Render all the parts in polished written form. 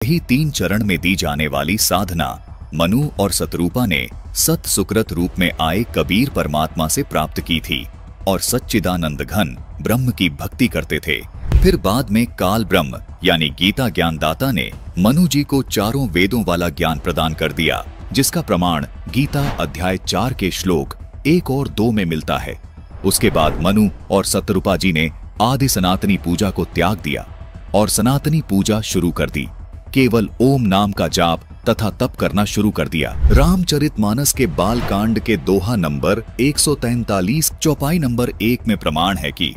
यही 3 चरण में दी जाने वाली साधना मनु और सतरूपा ने सत सुकृत रूप में आए कबीर परमात्मा से प्राप्त की थी और सच्चिदानंद घन ब्रह्म की भक्ति करते थे। फिर बाद में काल ब्रह्म यानी गीता ज्ञानदाता ने मनु जी को चारों वेदों वाला ज्ञान प्रदान कर दिया, जिसका प्रमाण गीता अध्याय 4 के श्लोक 1 और 2 में मिलता है। उसके बाद मनु और सतरूपा जी ने आदि सनातनी पूजा को त्याग दिया और सनातनी पूजा शुरू कर दी। केवल ओम नाम का जाप तथा तप करना शुरू कर दिया। रामचरितमानस के बाल कांड के दोहा नंबर 143 चौपाई नंबर 1 में प्रमाण है कि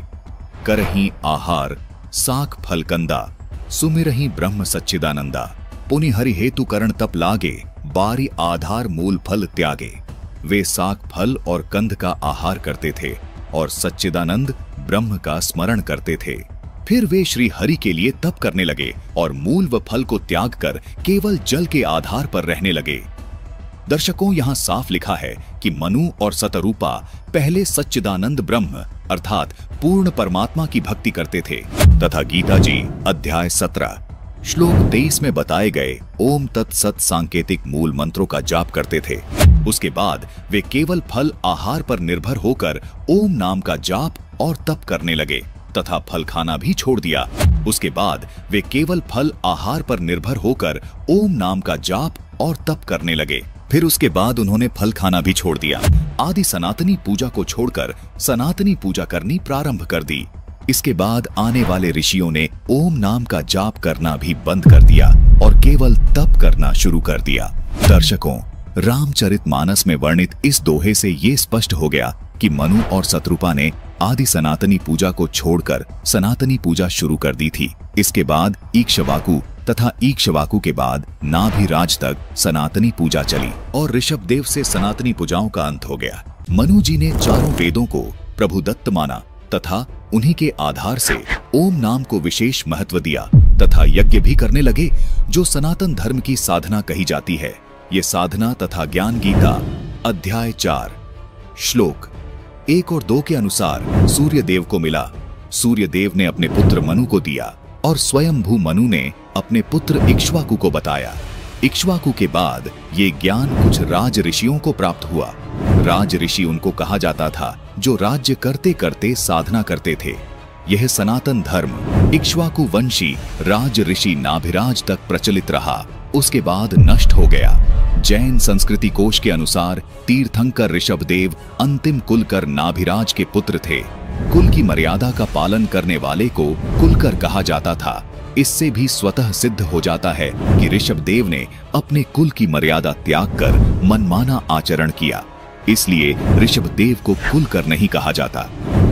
करही आहार साख फल कंदा सुमिरही ब्रह्म सच्चिदानंदा पुनि हरि हेतु करण तप लागे बारी आधार मूल फल त्यागे। वे साख फल और कंद का आहार करते थे और सच्चिदानंद ब्रह्म का स्मरण करते थे। फिर वे श्री हरि के लिए तप करने लगे और मूल व फल को त्याग कर केवल जल के आधार पर रहने लगे। दर्शकों, यहाँ साफ लिखा है कि मनु और सतरूपा पहले सच्चिदानंद ब्रह्म अर्थात पूर्ण परमात्मा की भक्ति करते थे तथा गीता जी अध्याय 17 श्लोक 23 में बताए गए ओम तत्सत सांकेतिक मूल मंत्रों का जाप करते थे। उसके बाद वे केवल फल आहार पर निर्भर होकर ओम नाम का जाप और तप करने लगे तथा फल खाना भी छोड़ दिया। उसके बाद वे केवल फल आहार पर निर्भर होकर ओम नाम का जाप और तप करने लगे। फिर उसके बाद उन्होंने फल खाना भी छोड़ दिया। आदि सनातनी पूजा को छोड़कर सनातनी पूजा करनी प्रारंभ कर दी। इसके बाद आने वाले ऋषियों ने ओम नाम का जाप करना भी बंद कर दिया और केवल तप करना शुरू कर दिया। दर्शकों, रामचरितमानस में वर्णित इस दोहे से ये स्पष्ट हो गया कि मनु और सतरूपा ने आदि सनातनी पूजा को छोड़कर सनातनी पूजा शुरू कर दी थी। इसके बाद इक्ष्वाकु तथा इक्ष्वाकु के बाद नाभिराज तक सनातनी पूजा चली और ऋषभदेव से सनातनी पूजाओं का अंत हो गया। मनु जी ने चारों वेदों को प्रभुदत्त माना तथा उन्हीं के आधार से ओम नाम को विशेष महत्व दिया तथा यज्ञ भी करने लगे, जो सनातन धर्म की साधना कही जाती है। ये साधना तथा ज्ञान गीता अध्याय 4 श्लोक 1 और 2 के अनुसार सूर्य देव को मिला। सूर्य देव ने अपने पुत्र मनु को दिया और स्वयंभू मनु ने अपने पुत्र इक्ष्वाकु को बताया। इक्ष्वाकु के बाद ये ज्ञान कुछ राज ऋषियों को प्राप्त हुआ। राज ऋषि उनको कहा जाता था जो राज्य करते करते साधना करते थे। यह सनातन धर्म इक्ष्वाकु वंशी राज ऋषि नाभिराज तक प्रचलित रहा, उसके बाद नष्ट हो गया। जैन संस्कृति कोश के अनुसार तीर्थंकर ऋषभदेव अंतिम कुलकर नाभिराज के पुत्र थे। कुल की मर्यादा का पालन करने वाले को कुलकर कहा जाता था। इससे भी स्वतः सिद्ध हो जाता है कि ऋषभदेव ने अपने कुल की मर्यादा त्याग कर मनमाना आचरण किया, इसलिए ऋषभदेव को कुलकर नहीं कहा जाता।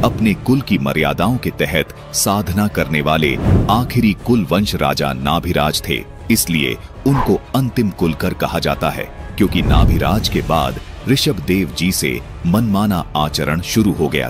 अपने कुल की मर्यादाओं के तहत साधना करने वाले आखिरी कुल वंश राजा नाभिराज थे, इसलिए उनको अंतिम कुलकर कहा जाता है, क्योंकि नाभिराज के बाद ऋषभदेव जी से मनमाना आचरण शुरू हो गया।